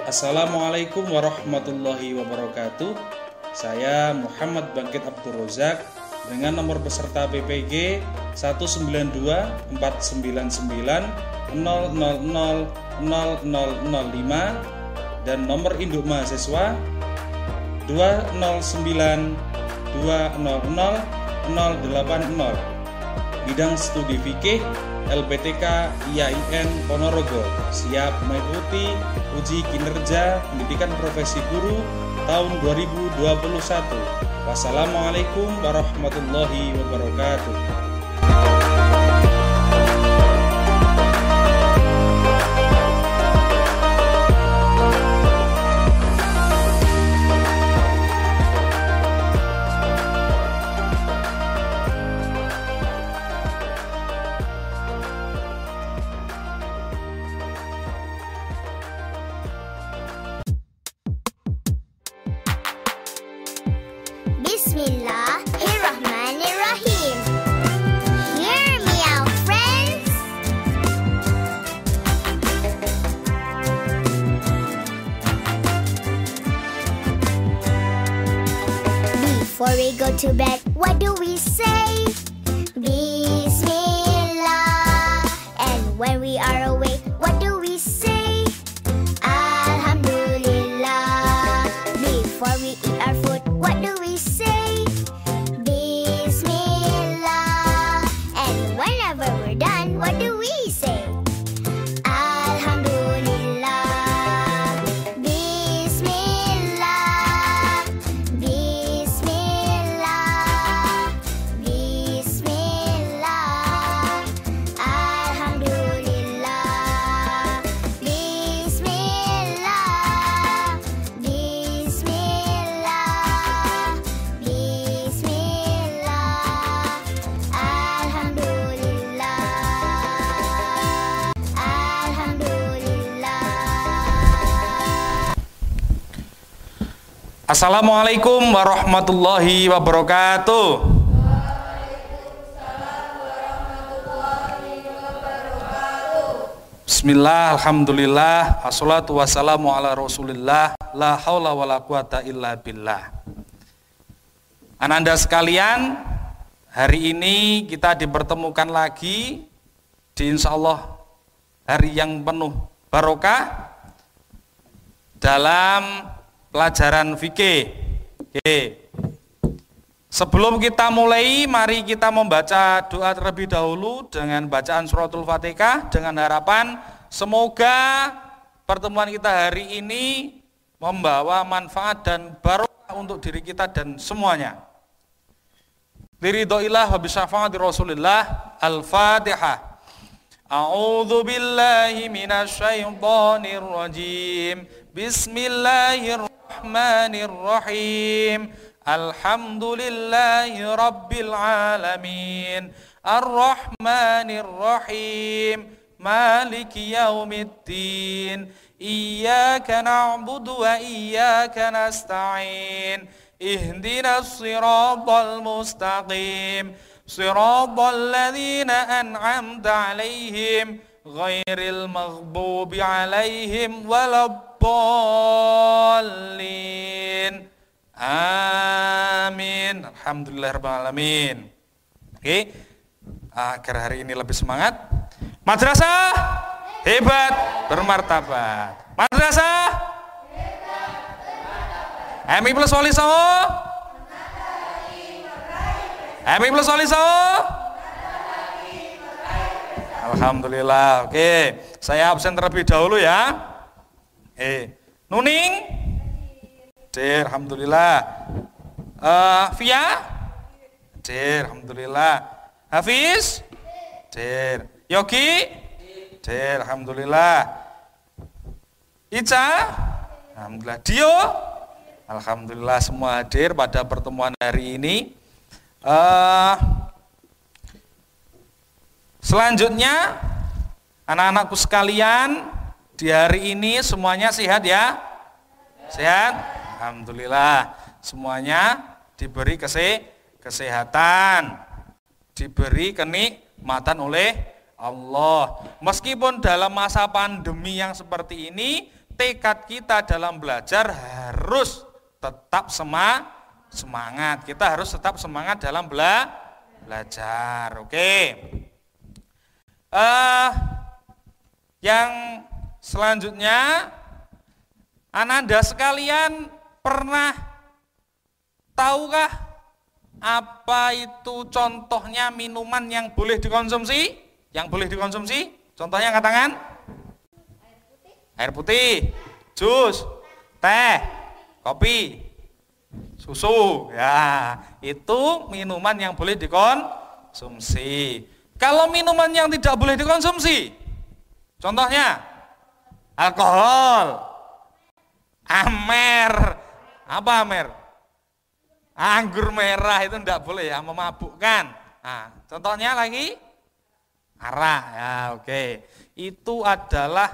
Assalamualaikum warahmatullahi wabarakatuh. Saya Muhammad Bangkit Abdul Rozak dengan nomor peserta PPG 19249000005 dan nomor induk mahasiswa 209200080. Bidang studi fikih LPTK IAIN Ponorogo, siap mengikuti uji kinerja pendidikan profesi guru tahun 2021. Wassalamualaikum warahmatullahi wabarakatuh. Bismillahirrahmanirrahim. Hear me out, friends. Before we go to bed, what do we say? Bismillah. And when we are awake, what do we say? Alhamdulillah. Before we eat our food, what do we say? Bismillah. And whenever we're done, what do we say? Alhamdulillah. Bismillah. Bismillah. Bismillah. Alhamdulillah. Bismillah. Bismillah. Bismillah. Alhamdulillah. Alhamdulillah. Assalamualaikum warahmatullahi wabarakatuh. Bismillah, alhamdulillah, assalatu wassalamu ala rasulillah, la haula wa la quwata illa billah. Ananda sekalian, hari ini kita dipertemukan lagi di insyaallah hari yang penuh barokah dalam pelajaran fikih. Oke. Sebelum kita mulai, mari kita membaca doa terlebih dahulu dengan bacaan suratul Fatihah dengan harapan semoga pertemuan kita hari ini membawa manfaat dan barokah untuk diri kita dan semuanya. Liridhoillah wa bisyafaati Rasulillah. Al-Fatihah. A'udzu billahi minasyaitonir rajim. Bismillahirrahmanirrahim. Alhamdulillahi rabbil alamin. Ar-Rahmanir Rahim. Maliki yaumiddin. Iyyaka na'budu wa iyyaka nasta'in. Ihdinas siratal mustaqim. Siratal ladzina an'amta 'alaihim ghairil maghdubi 'alaihim waladdallin. Amin. Alhamdulillahirabbil alamin. Oke. Agar hari ini lebih semangat. Madrasah hebat bermartabat. Madrasah hebat bermartabat. MI plus Wali Songo. MI plus Wali Songo. Alhamdulillah. Oke, saya absen terlebih dahulu ya. Nuning. Dir, alhamdulillah. Via. Dir, alhamdulillah. Hafiz. Dir. Yogi. Dir, alhamdulillah. Ica. Alhamdulillah. Dio. Alhamdulillah semua hadir pada pertemuan hari ini. Selanjutnya anak-anakku sekalian, di hari ini semuanya sehat ya? Sehat? Alhamdulillah semuanya diberi kesehatan, diberi kenikmatan oleh Allah. Meskipun dalam masa pandemi yang seperti ini, tekad kita dalam belajar harus tetap semangat. Kita harus tetap semangat dalam belajar. Oke. Yang selanjutnya, Ananda sekalian pernah tahukah apa itu contohnya minuman yang boleh dikonsumsi? Yang boleh dikonsumsi? Contohnya angkat tangan. Air putih, jus, teh, kopi, susu. Ya, itu minuman yang boleh dikonsumsi. Kalau minuman yang tidak boleh dikonsumsi, contohnya alkohol, amer. Apa amer? Anggur merah itu tidak boleh ya, memabukkan. Nah, contohnya lagi arak. Ya, oke. Itu adalah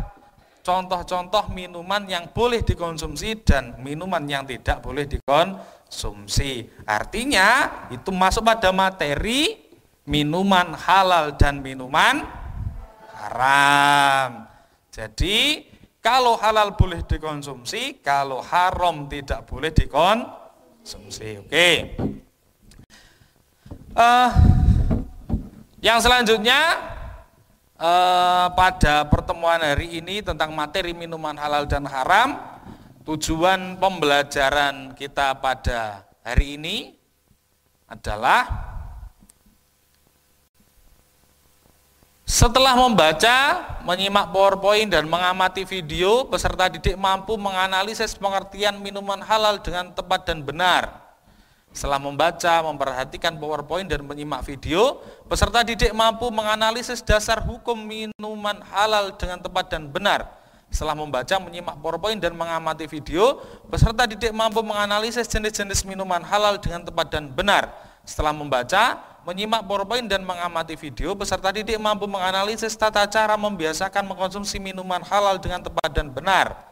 contoh-contoh minuman yang boleh dikonsumsi dan minuman yang tidak boleh dikonsumsi. Artinya itu masuk pada materi minuman halal dan minuman haram. Jadi kalau halal boleh dikonsumsi, kalau haram tidak boleh dikonsumsi. Oke. Yang selanjutnya pada pertemuan hari ini tentang materi minuman halal dan haram, tujuan pembelajaran kita pada hari ini adalah setelah membaca, menyimak PowerPoint dan mengamati video, peserta didik mampu menganalisis pengertian minuman halal dengan tepat dan benar. Setelah membaca, memperhatikan PowerPoint dan menyimak video, peserta didik mampu menganalisis dasar hukum minuman halal dengan tepat dan benar. Setelah membaca, menyimak PowerPoint dan mengamati video, peserta didik mampu menganalisis jenis-jenis minuman halal dengan tepat dan benar. Setelah membaca, menyimak PowerPoint dan mengamati video, peserta didik mampu menganalisis tata cara membiasakan mengkonsumsi minuman halal dengan tepat dan benar.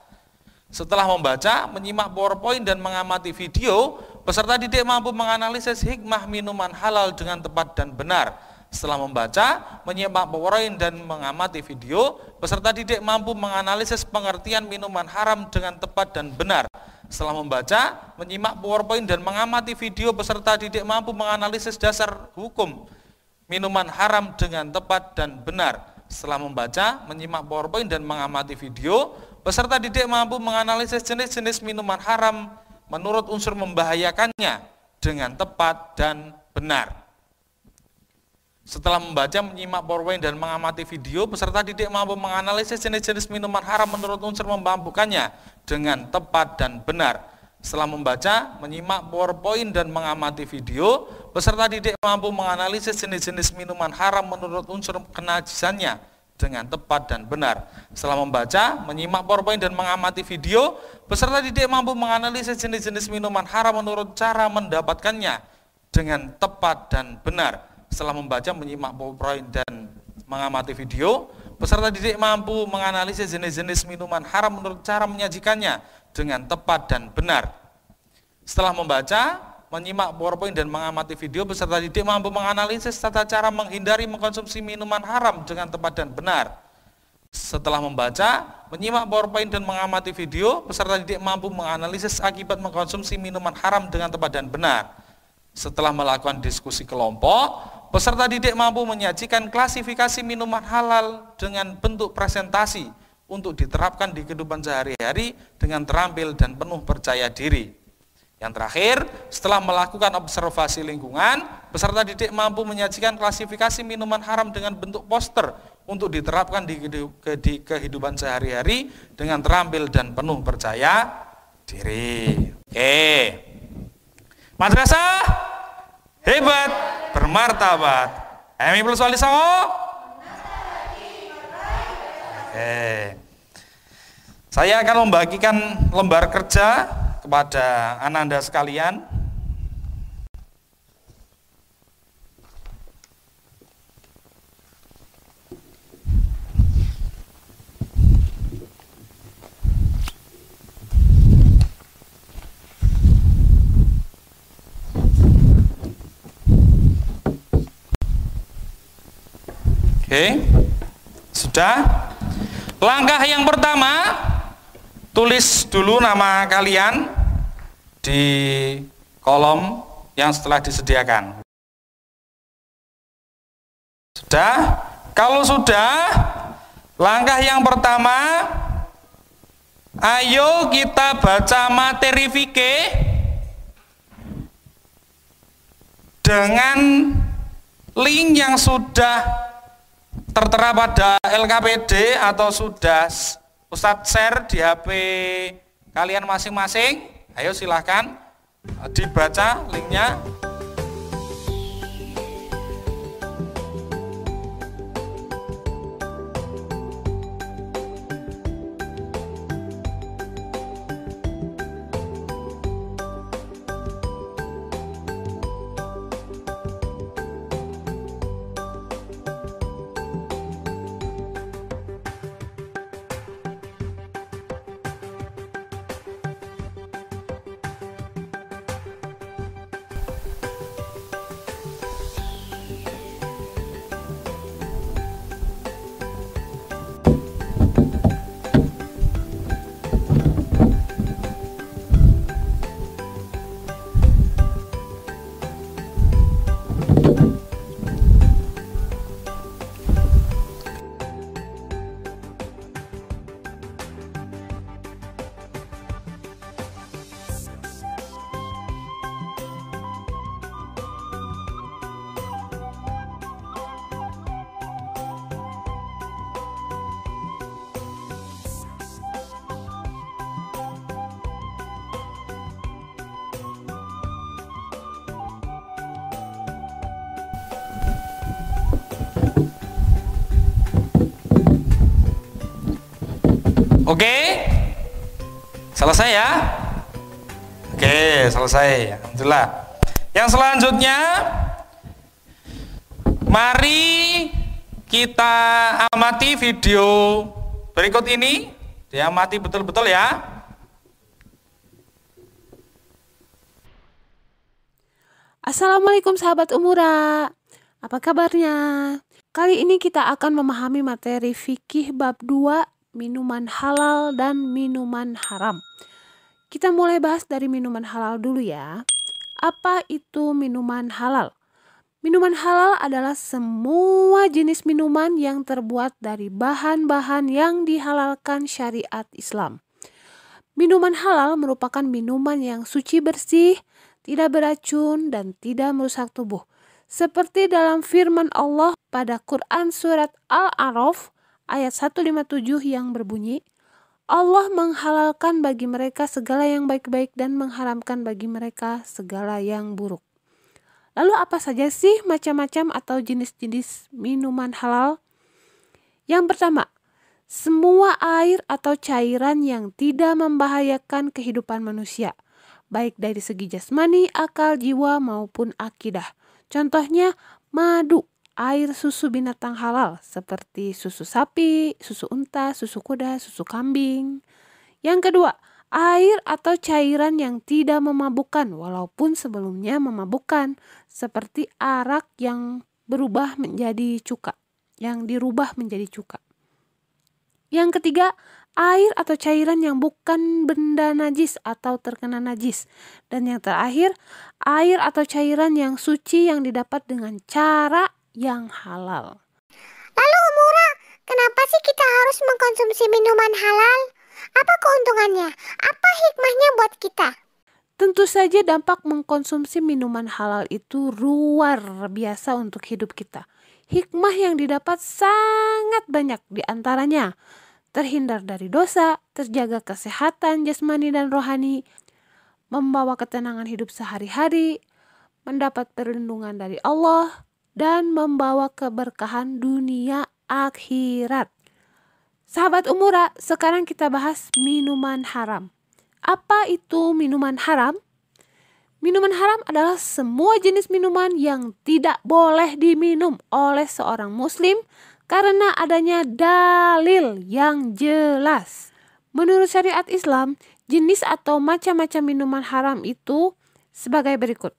Setelah membaca, menyimak PowerPoint dan mengamati video, peserta didik mampu menganalisis hikmah minuman halal dengan tepat dan benar. Setelah membaca, menyimak PowerPoint dan mengamati video, peserta didik mampu menganalisis pengertian minuman haram dengan tepat dan benar. Setelah membaca, menyimak PowerPoint dan mengamati video, peserta didik mampu menganalisis dasar hukum minuman haram dengan tepat dan benar. Setelah membaca, menyimak PowerPoint dan mengamati video, peserta didik mampu menganalisis jenis-jenis minuman haram menurut unsur membahayakannya dengan tepat dan benar. Setelah membaca, menyimak PowerPoint dan mengamati video, peserta didik mampu menganalisis jenis-jenis minuman haram menurut unsur memabukkannya dengan tepat dan benar. Setelah membaca, menyimak PowerPoint dan mengamati video, peserta didik mampu menganalisis jenis-jenis minuman haram menurut unsur kenajisannya dengan tepat dan benar. Setelah membaca, menyimak PowerPoint dan mengamati video, peserta didik mampu menganalisis jenis-jenis minuman haram menurut cara mendapatkannya dengan tepat dan benar. Setelah membaca, menyimak PowerPoint dan mengamati video, peserta didik mampu menganalisis jenis-jenis minuman haram menurut cara menyajikannya dengan tepat dan benar. Setelah membaca, menyimak PowerPoint dan mengamati video, peserta didik mampu menganalisis tata cara menghindari mengkonsumsi minuman haram dengan tepat dan benar. Setelah membaca, menyimak PowerPoint dan mengamati video, peserta didik mampu menganalisis akibat mengkonsumsi minuman haram dengan tepat dan benar. Setelah melakukan diskusi kelompok, peserta didik mampu menyajikan klasifikasi minuman halal dengan bentuk presentasi untuk diterapkan di kehidupan sehari-hari dengan terampil dan penuh percaya diri. Yang terakhir, setelah melakukan observasi lingkungan, peserta didik mampu menyajikan klasifikasi minuman haram dengan bentuk poster untuk diterapkan di kehidupan sehari-hari dengan terampil dan penuh percaya diri. Oke. Madrasah hebat, bermartabat. Emi plus wali songo. Oke. Saya akan membagikan lembar kerja kepada Ananda sekalian. Oke, sudah. Langkah yang pertama, tulis dulu nama kalian di kolom yang setelah disediakan. Sudah? Kalau sudah, langkah yang pertama, ayo kita baca materi fikih dengan link yang sudah tertera pada LKPD atau sudah Ustadz share di HP kalian masing-masing. Ayo silahkan dibaca linknya. Oke, selesai ya? Oke, selesai. Alhamdulillah. Yang selanjutnya, mari kita amati video berikut ini. Diamati betul-betul ya. Assalamualaikum sahabat Umura, apa kabarnya? Kali ini kita akan memahami materi fikih bab 2, minuman halal dan minuman haram. Kita mulai bahas dari minuman halal dulu ya. Apa itu minuman halal? Minuman halal adalah semua jenis minuman yang terbuat dari bahan-bahan yang dihalalkan syariat Islam. Minuman halal merupakan minuman yang suci bersih, tidak beracun, dan tidak merusak tubuh. Seperti dalam firman Allah pada Quran Surat Al-A'raf ayat 157 yang berbunyi, Allah menghalalkan bagi mereka segala yang baik-baik dan mengharamkan bagi mereka segala yang buruk. Lalu apa saja sih macam-macam atau jenis-jenis minuman halal? Yang pertama, semua air atau cairan yang tidak membahayakan kehidupan manusia, baik dari segi jasmani, akal, jiwa, maupun akidah. Contohnya madu, air susu binatang halal seperti susu sapi, susu unta, susu kuda, susu kambing. Yang kedua, air atau cairan yang tidak memabukkan walaupun sebelumnya memabukkan seperti arak yang berubah menjadi cuka, yang dirubah menjadi cuka. Yang ketiga, air atau cairan yang bukan benda najis atau terkena najis. Dan yang terakhir, air atau cairan yang suci yang didapat dengan cara yang halal. Lalu Umura, kenapa sih kita harus mengkonsumsi minuman halal? Apa keuntungannya? Apa hikmahnya buat kita? Tentu saja dampak mengkonsumsi minuman halal itu luar biasa untuk hidup kita. Hikmah yang didapat sangat banyak, di antaranya terhindar dari dosa, terjaga kesehatan jasmani dan rohani, membawa ketenangan hidup sehari-hari, mendapat perlindungan dari Allah, dan membawa keberkahan dunia akhirat. Sahabat Umura, sekarang kita bahas minuman haram. Apa itu minuman haram? Minuman haram adalah semua jenis minuman yang tidak boleh diminum oleh seorang muslim karena adanya dalil yang jelas. Menurut syariat Islam, jenis atau macam-macam minuman haram itu sebagai berikut.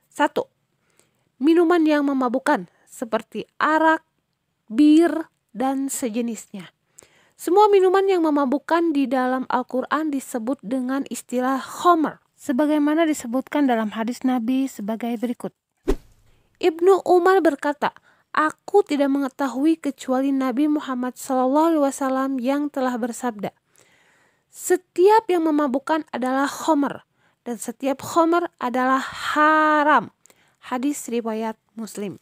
1. Minuman yang memabukkan seperti arak, bir, dan sejenisnya. Semua minuman yang memabukkan di dalam Al-Quran disebut dengan istilah khamr, sebagaimana disebutkan dalam hadis Nabi sebagai berikut. Ibnu Umar berkata, aku tidak mengetahui kecuali Nabi Muhammad SAW yang telah bersabda, setiap yang memabukkan adalah khamr, dan setiap khamr adalah haram. Hadis riwayat Muslim.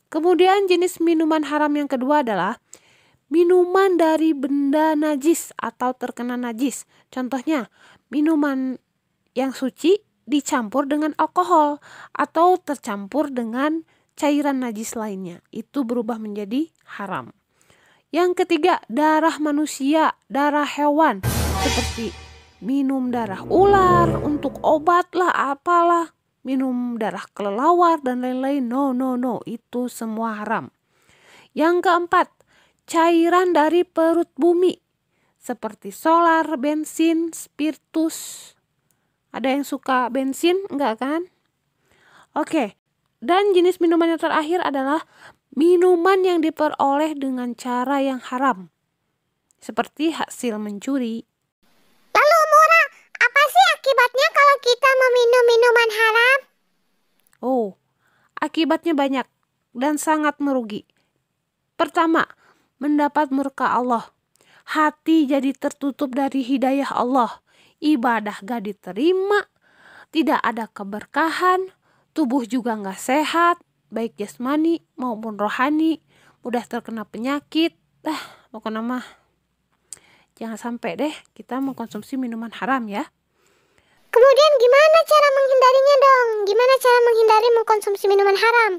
Kemudian jenis minuman haram yang kedua adalah minuman dari benda najis atau terkena najis. Contohnya, minuman yang suci dicampur dengan alkohol atau tercampur dengan cairan najis lainnya. Itu berubah menjadi haram. Yang ketiga, darah manusia, darah hewan, seperti minum darah ular untuk obat lah, apalah. Minum darah kelelawar dan lain-lain. No, itu semua haram. Yang keempat, cairan dari perut bumi seperti solar, bensin, spiritus. Ada yang suka bensin? Enggak kan? Oke. Dan jenis minuman yang terakhir adalah minuman yang diperoleh dengan cara yang haram, seperti hasil mencuri. Lalu Umura, apa sih akibatnya kalau kita meminum minuman haram? Oh, akibatnya banyak dan sangat merugi. Pertama, mendapat murka Allah. Hati jadi tertutup dari hidayah Allah. Ibadah gak diterima, tidak ada keberkahan, tubuh juga gak sehat, baik jasmani maupun rohani, mudah terkena penyakit. Pokoknya mah jangan sampai deh kita mengkonsumsi minuman haram ya. Kemudian gimana cara menghindarinya dong? Gimana cara menghindari mengkonsumsi minuman haram?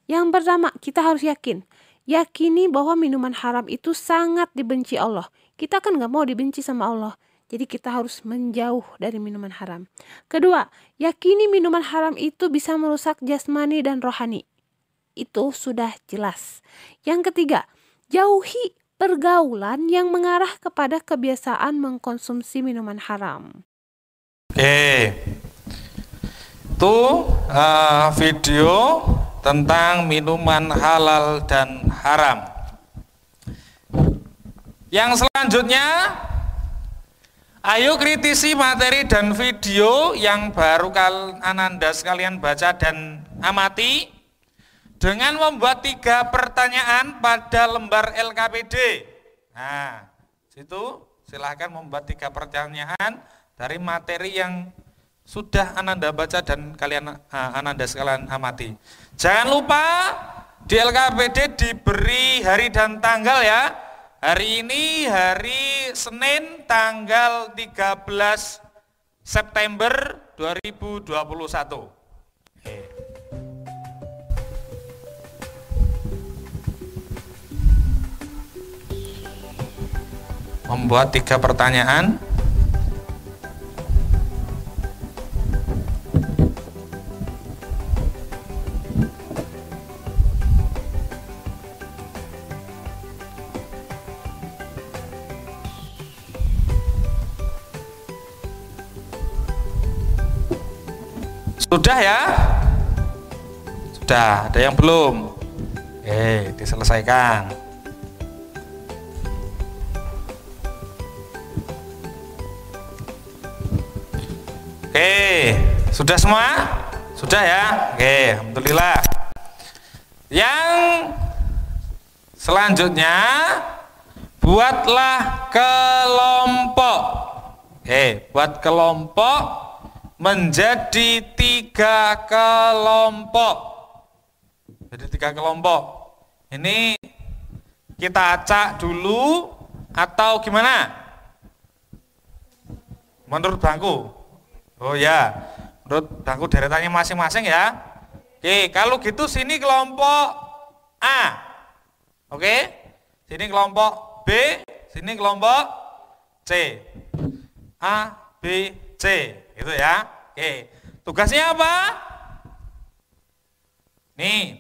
Yang pertama, kita harus yakini bahwa minuman haram itu sangat dibenci Allah. Kita kan gak mau dibenci sama Allah. Jadi kita harus menjauh dari minuman haram. Kedua, yakini minuman haram itu bisa merusak jasmani dan rohani. Itu sudah jelas. Yang ketiga, jauhi pergaulan yang mengarah kepada kebiasaan mengkonsumsi minuman haram. Oke, itu video tentang minuman halal dan haram. Yang selanjutnya, ayo kritisi materi dan video yang baru Ananda sekalian baca dan amati dengan membuat 3 pertanyaan pada lembar LKPD. Nah, situ silahkan membuat 3 pertanyaan dari materi yang sudah Ananda baca dan Ananda sekalian amati. Jangan lupa di LKPD diberi hari dan tanggal ya. Hari ini hari Senin tanggal 13 September 2021. Membuat 3 pertanyaan. Sudah ya? Sudah, ada yang belum? Diselesaikan. Sudah semua? Sudah ya? Alhamdulillah. Yang selanjutnya, buatlah kelompok. Buat kelompok menjadi 3 kelompok. Jadi 3 kelompok. Ini kita acak dulu atau gimana? Menurut bangku? Oh ya, menurut bangku deretannya masing-masing ya. Kalau gitu sini kelompok A. Oke? Sini kelompok B, sini kelompok C. A, B, C. Gitu ya. Tugasnya apa? Nih,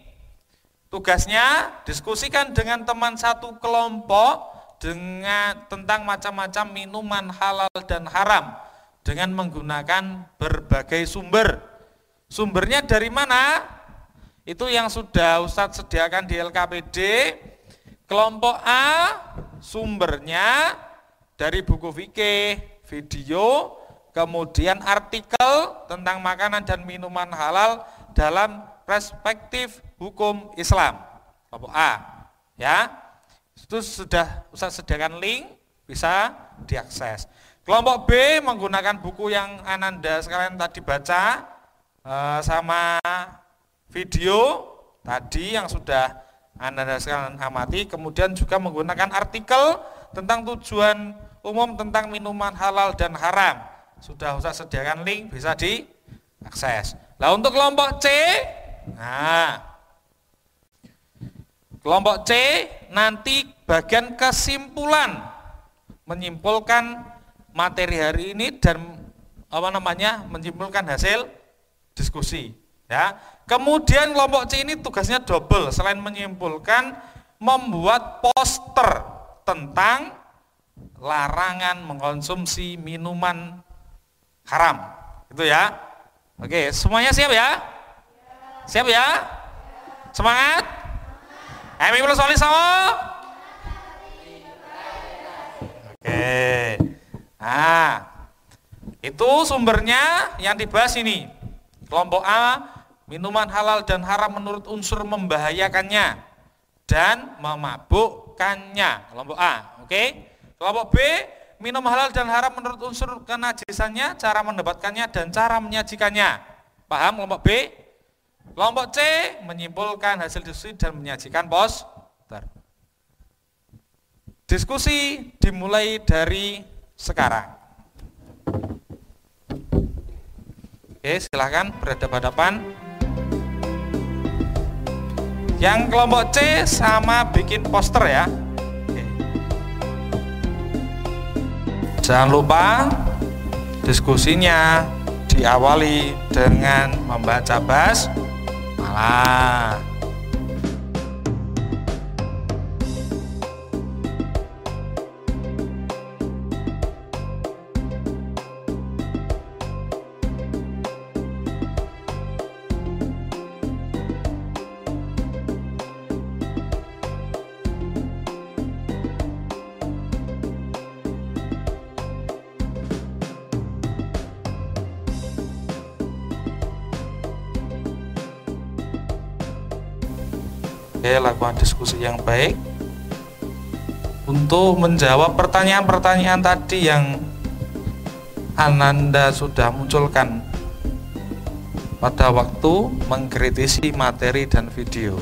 tugasnya diskusikan dengan teman satu kelompok tentang macam-macam minuman halal dan haram dengan menggunakan berbagai sumber. Sumbernya dari mana? Itu yang sudah Ustadz sediakan di LKPD. Kelompok A sumbernya dari buku fikih, video, kemudian artikel tentang makanan dan minuman halal dalam perspektif hukum Islam. Kelompok A, ya. Itu sudah Ustaz sediakan link, bisa diakses. Kelompok B menggunakan buku yang Ananda sekalian tadi baca sama video tadi yang sudah Ananda sekalian amati, kemudian juga menggunakan artikel tentang tujuan umum tentang minuman halal dan haram. Sudah Ustaz sediakan link, bisa diakses. Nah, untuk kelompok C, kelompok C nanti bagian kesimpulan, menyimpulkan materi hari ini dan menyimpulkan hasil diskusi, ya. Kemudian kelompok C ini tugasnya double, selain menyimpulkan, membuat poster tentang larangan mengkonsumsi minuman haram. Itu ya. Oke, semuanya siap ya? Siap ya? Semangat? Amin plus solid sama? Oke. Nah, itu sumbernya yang dibahas ini. Kelompok A, minuman halal dan haram menurut unsur membahayakannya dan memabukkannya. Kelompok A, oke. Kelompok B, minum halal dan haram menurut unsur kenajisannya, cara mendapatkannya dan cara menyajikannya. Paham kelompok B? Kelompok C menyimpulkan hasil diskusi dan menyajikan poster. Diskusi dimulai dari sekarang. Oke, silahkan berhadapan-hadapan. Yang kelompok C sama bikin poster ya. Jangan lupa diskusinya diawali dengan membaca basmalah. Oke, lakukan diskusi yang baik untuk menjawab pertanyaan-pertanyaan tadi yang Ananda sudah munculkan pada waktu mengkritisi materi dan video.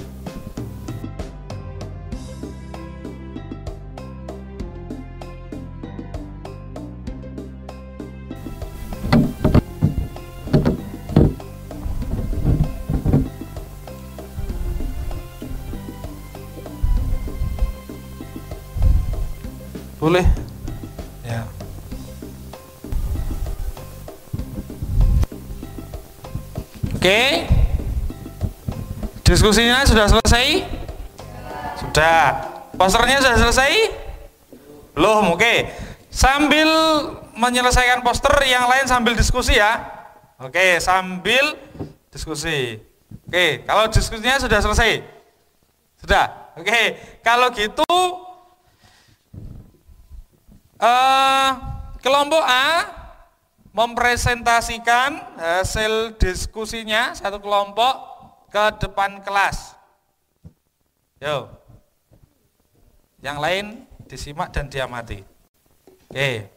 Boleh? Ya. Oke. Diskusinya sudah selesai? Sudah. Posternya sudah selesai? Belum, oke. Sambil menyelesaikan poster, yang lain sambil diskusi ya. Oke, sambil diskusi. Oke, kalau diskusinya sudah selesai? Sudah. Oke, kalau gitu kelompok A mempresentasikan hasil diskusinya satu kelompok ke depan kelas. Yo. Yang lain disimak dan diamati. Oke.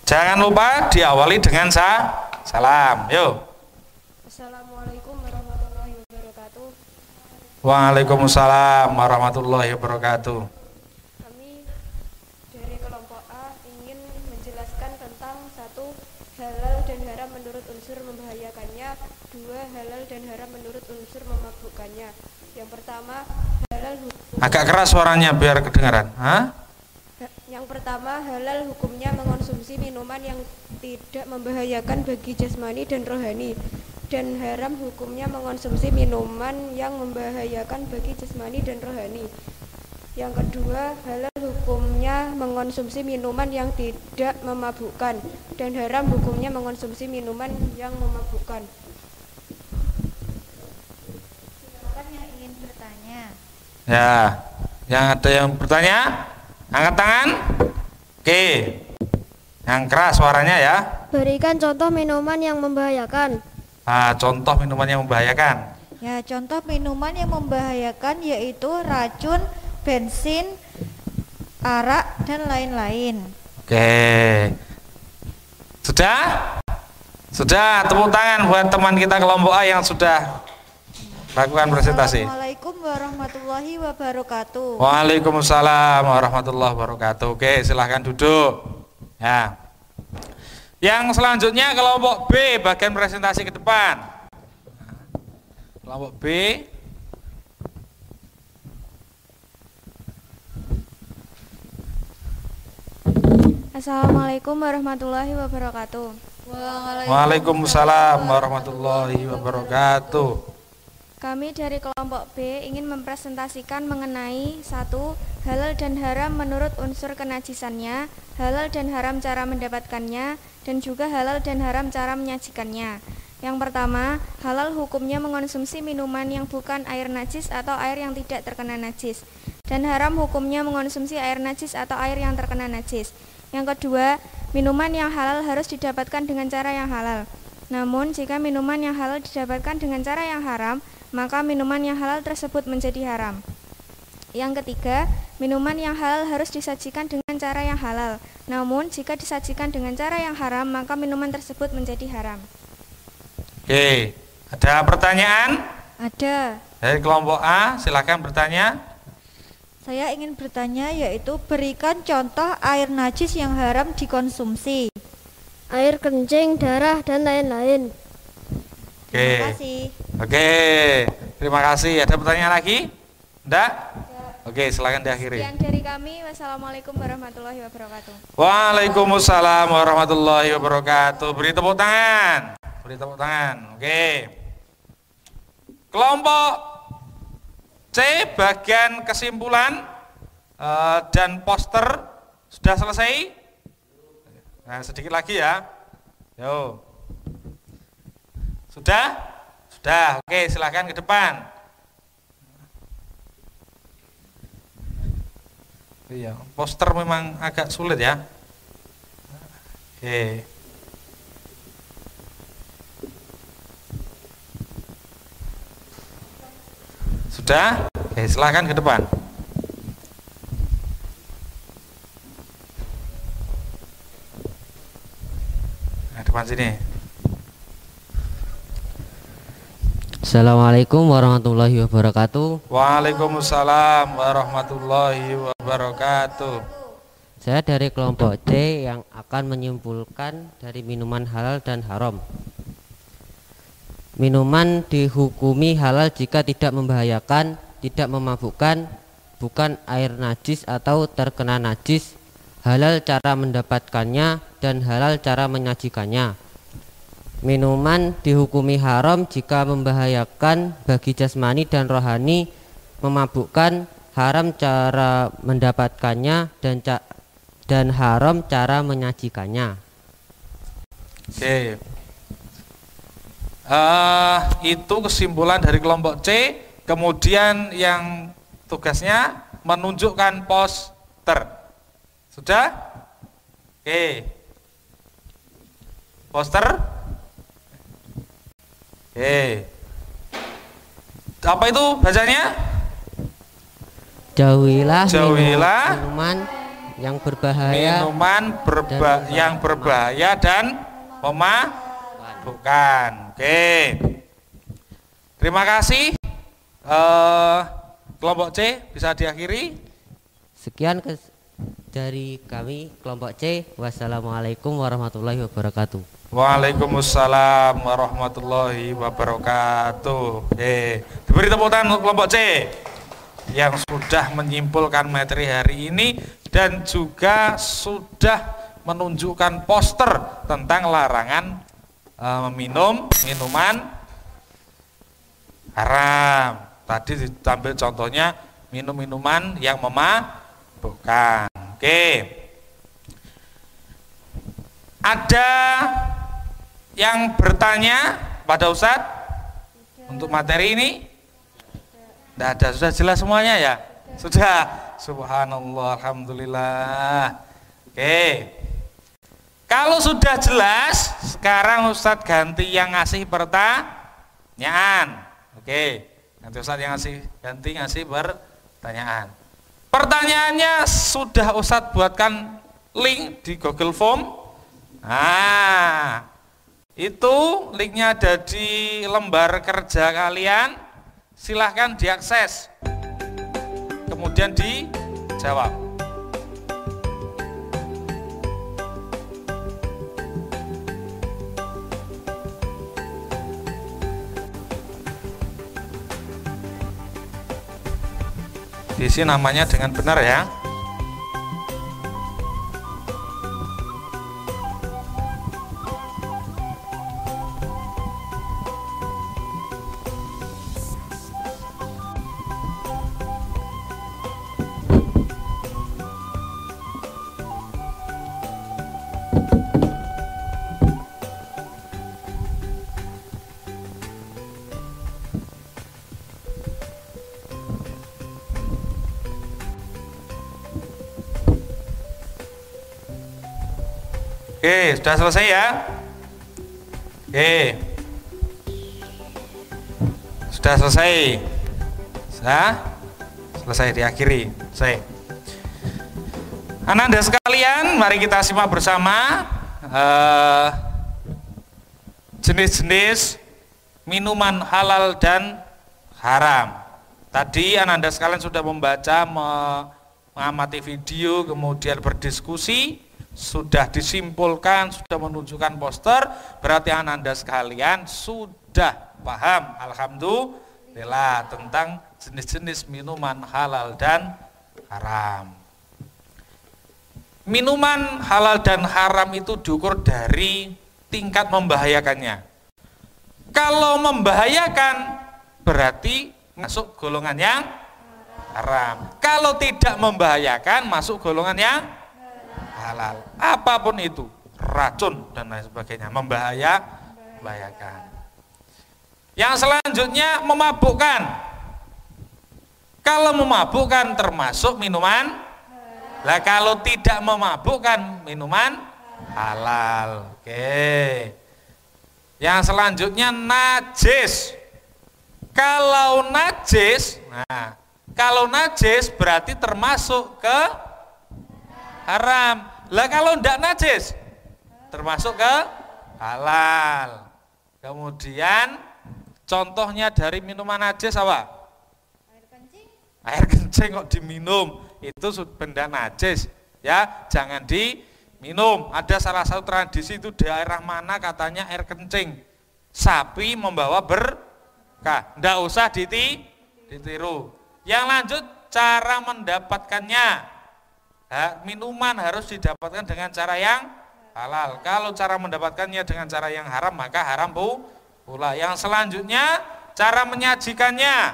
Jangan lupa diawali dengan salam. Yo. Assalamualaikum warahmatullahi wabarakatuh. Waalaikumsalam warahmatullahi wabarakatuh. Kami dari kelompok A ingin menjelaskan tentang 1. Halal dan haram menurut unsur membahayakannya. 2. Halal dan haram menurut unsur memabukkannya. Yang pertama, halal agak keras suaranya biar kedengaran. Yang pertama, halal hukumnya mengonsumsi minuman yang tidak membahayakan bagi jasmani dan rohani. Dan haram hukumnya mengonsumsi minuman yang membahayakan bagi jasmani dan rohani. Yang kedua, halal hukumnya mengonsumsi minuman yang tidak memabukkan, dan haram hukumnya mengonsumsi minuman yang memabukkan. Silakan yang ingin bertanya. Ya, yang ada yang bertanya, angkat tangan. Oke, yang keras suaranya ya. Berikan contoh minuman yang membahayakan. Nah, contoh minuman yang membahayakan. Ya, contoh minuman yang membahayakan yaitu racun, bensin, arak, dan lain-lain. Oke, sudah? Sudah, tepuk tangan buat teman kita kelompok A yang sudah lakukan presentasi. Assalamualaikum warahmatullahi wabarakatuh. Waalaikumsalam warahmatullahi wabarakatuh. Oke, silahkan duduk. Ya. Yang selanjutnya kelompok B, bagian presentasi ke depan. Kelompok B. Assalamualaikum warahmatullahi wabarakatuh. Waalaikumsalam warahmatullahi wabarakatuh. Kami dari kelompok B ingin mempresentasikan mengenai 1. Halal dan haram menurut unsur kenajisannya, halal dan haram cara mendapatkannya, dan juga halal dan haram cara menyajikannya. Yang pertama, halal hukumnya mengonsumsi minuman yang bukan air najis atau air yang tidak terkena najis, dan haram hukumnya mengonsumsi air najis atau air yang terkena najis. Yang kedua, minuman yang halal harus didapatkan dengan cara yang halal. Namun, jika minuman yang halal didapatkan dengan cara yang haram, maka minuman yang halal tersebut menjadi haram. Yang ketiga, minuman yang halal harus disajikan dengan cara yang halal. Namun, jika disajikan dengan cara yang haram, maka minuman tersebut menjadi haram. Oke, ada pertanyaan? Ada. Dari kelompok A, silakan bertanya. Saya ingin bertanya yaitu berikan contoh air najis yang haram dikonsumsi. Air kencing, darah, dan lain-lain. Terima Oke. kasih. Oke, terima kasih. Ada pertanyaan lagi? Enggak? Oke, silakan diakhiri. Sekian dari kami. Wassalamualaikum warahmatullahi wabarakatuh. Waalaikumsalam warahmatullahi wabarakatuh. Beri tepuk tangan. Beri tepuk tangan. Oke. Kelompok C, bagian kesimpulan dan poster sudah selesai. Nah, sedikit lagi ya. Yo. Sudah? Sudah. Oke, silakan ke depan. Iya, poster memang agak sulit ya. Oke. Sudah? Oke, silakan ke depan. Nah, depan sini. Assalamualaikum warahmatullahi wabarakatuh. Waalaikumsalam warahmatullahi wabarakatuh. Saya dari kelompok C yang akan menyimpulkan dari minuman halal dan haram. Minuman dihukumi halal jika tidak membahayakan, tidak memabukkan, bukan air najis atau terkena najis, halal cara mendapatkannya, dan halal cara menyajikannya. Minuman dihukumi haram jika membahayakan bagi jasmani dan rohani, memabukkan, haram cara mendapatkannya, dan haram cara menyajikannya. Oke. Itu kesimpulan dari kelompok C. Kemudian yang tugasnya menunjukkan poster. Sudah? Oke. Poster? Oke. Apa itu bacanya? Jauhilah Jauhilah minuman yang berbahaya, yang berbahaya dan memabukkan. Oke. Terima kasih. Kelompok C bisa diakhiri. Sekian dari kami kelompok C. Wassalamualaikum warahmatullahi wabarakatuh. Waalaikumsalam warahmatullahi wabarakatuh. Diberi tepuk tangan untuk kelompok C yang sudah menyimpulkan materi hari ini dan juga sudah menunjukkan poster tentang larangan meminum minuman haram. Tadi diambil contohnya minum minuman yang memabukkan. Oke. Ada yang bertanya pada Ustadz untuk materi ini? Tidak ada, sudah jelas semuanya ya? Sudah. Subhanallah, alhamdulillah. Oke. Kalau sudah jelas, sekarang Ustadz ganti yang ngasih pertanyaan. Oke. Nanti Ustadz yang ngasih pertanyaan. Pertanyaannya sudah Ustadz buatkan link di Google Form. Nah, itu linknya ada di lembar kerja kalian. Silahkan diakses, kemudian dijawab. Diisi namanya dengan benar ya. Oke, sudah selesai ya? Oke. Sudah selesai. Sudah selesai, diakhiri. Selesai. Anak-anak sekalian, mari kita simak bersama jenis-jenis minuman halal dan haram. Tadi anak-anak sekalian sudah membaca, mengamati video, kemudian berdiskusi, sudah disimpulkan, sudah menunjukkan poster, berarti anak-anak sekalian sudah paham, alhamdulillah, tentang jenis-jenis minuman halal dan haram. Minuman halal dan haram itu diukur dari tingkat membahayakannya. Kalau membahayakan berarti masuk golongan yang haram. Kalau tidak membahayakan masuk golongan yang halal. Apapun itu, racun dan lain sebagainya, membahayakan. Yang selanjutnya memabukkan. Kalau memabukkan termasuk minuman. Lah kalau tidak memabukkan minuman halal. Oke. Yang selanjutnya najis. Kalau najis, nah, kalau najis berarti termasuk ke haram. Lah kalau tidak najis termasuk ke halal. Kemudian contohnya dari minuman najis apa? Air kencing. Air kencing kok diminum, itu benda najis ya, jangan diminum. Ada salah satu tradisi itu daerah mana katanya air kencing sapi membawa berkah, tidak usah ditiru. Yang lanjut cara mendapatkannya. Minuman harus didapatkan dengan cara yang halal. Kalau cara mendapatkannya dengan cara yang haram, maka haram pula. Yang selanjutnya cara menyajikannya.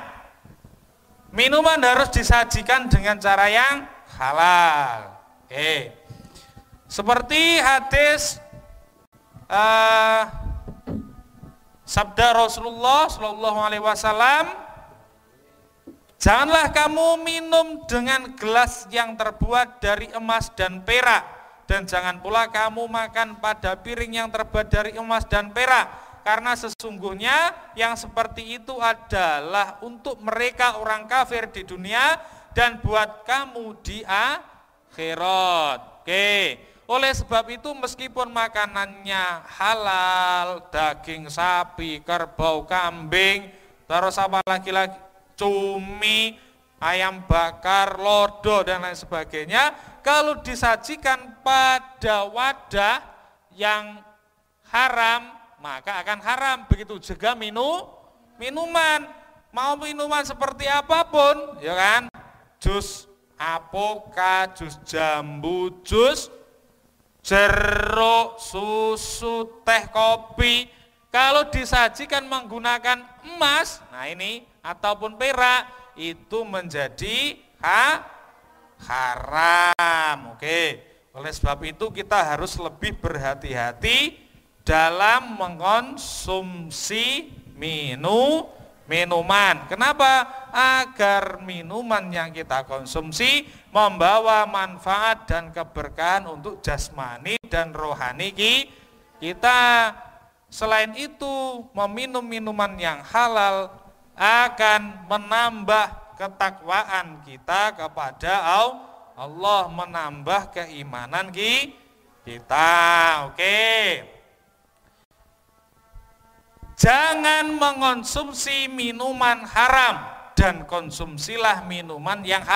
Minuman harus disajikan dengan cara yang halal. Oke. Seperti hadis sabda Rasulullah SAW, janganlah kamu minum dengan gelas yang terbuat dari emas dan perak, dan jangan pula kamu makan pada piring yang terbuat dari emas dan perak, karena sesungguhnya yang seperti itu adalah untuk mereka orang kafir di dunia dan buat kamu di akhirat. Oke. Oleh sebab itu meskipun makanannya halal, daging sapi, kerbau, kambing, terus apa lagi cumi, ayam bakar, lodo dan lain sebagainya, kalau disajikan pada wadah yang haram maka akan haram. Begitu juga minuman, mau minuman seperti apapun, ya kan, jus apokat, jus jambu, jus jeruk, susu, teh, kopi, kalau disajikan menggunakan emas, nah ini, ataupun perak, itu menjadi haram. Oke. Oleh sebab itu kita harus lebih berhati-hati dalam mengkonsumsi minuman. Kenapa? Agar minuman yang kita konsumsi membawa manfaat dan keberkahan untuk jasmani dan rohani kita. Selain itu, meminum minuman yang halal akan menambah ketakwaan kita kepada Allah, menambah keimanan kita. Oke. Jangan mengonsumsi minuman haram dan konsumsilah minuman yang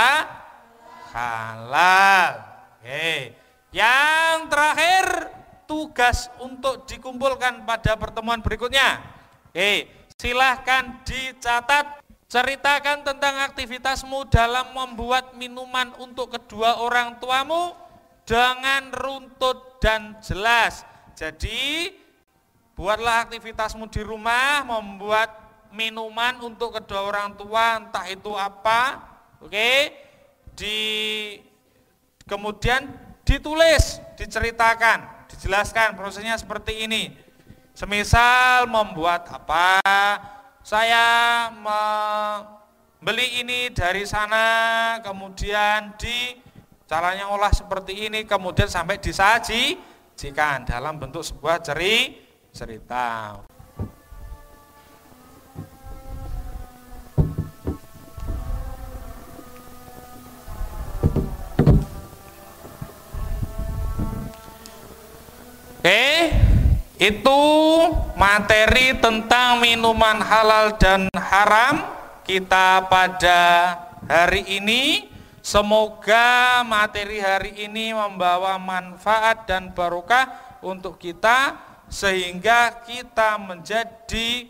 halal. Oke. Yang terakhir, tugas untuk dikumpulkan pada pertemuan berikutnya. Oke, silahkan dicatat. Ceritakan tentang aktivitasmu dalam membuat minuman untuk kedua orang tuamu dengan runtut dan jelas. Jadi, buatlah aktivitasmu di rumah, membuat minuman untuk kedua orang tua, entah itu apa, oke? Kemudian ditulis, diceritakan, dijelaskan prosesnya seperti ini. Semisal membuat apa? Saya membeli ini dari sana, kemudian caranya olah seperti ini, kemudian sampai disajikan dalam bentuk sebuah cerita. Oke. Itu materi tentang minuman halal dan haram kita pada hari ini. Semoga materi hari ini membawa manfaat dan barokah untuk kita, sehingga kita menjadi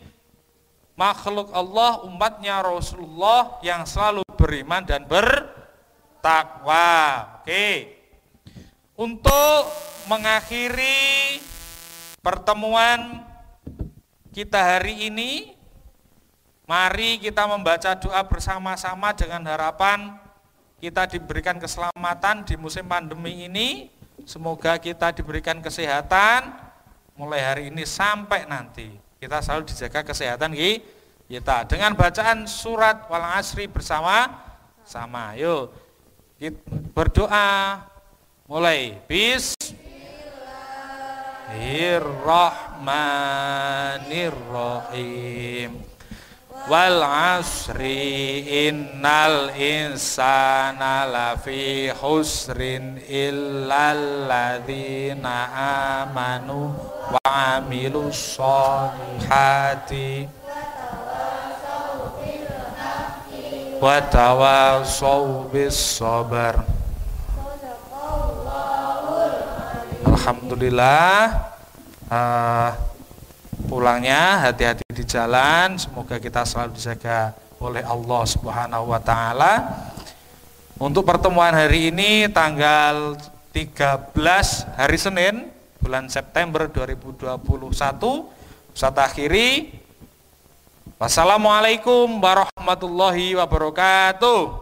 makhluk Allah, umatnya Rasulullah yang selalu beriman dan bertakwa. Oke. Untuk mengakhiri pertemuan kita hari ini, mari kita membaca doa bersama-sama dengan harapan kita diberikan keselamatan di musim pandemi ini. Semoga kita diberikan kesehatan mulai hari ini sampai nanti. Kita selalu dijaga kesehatan kita dengan bacaan surat Wal Asri bersama-sama. Yuk berdoa mulai. Bismillahirrahmanirrahim. Wal asri innal insana lafi husrin illal ladzina amanu wa amilus sholihati wa tawassaw bis sabar. Alhamdulillah, pulangnya hati-hati di jalan, semoga kita selalu dijaga oleh Allah Subhanahu wa Ta'ala. Untuk pertemuan hari ini tanggal 13 hari Senin bulan September 2021, saya akhiri. Wassalamualaikum warahmatullahi wabarakatuh.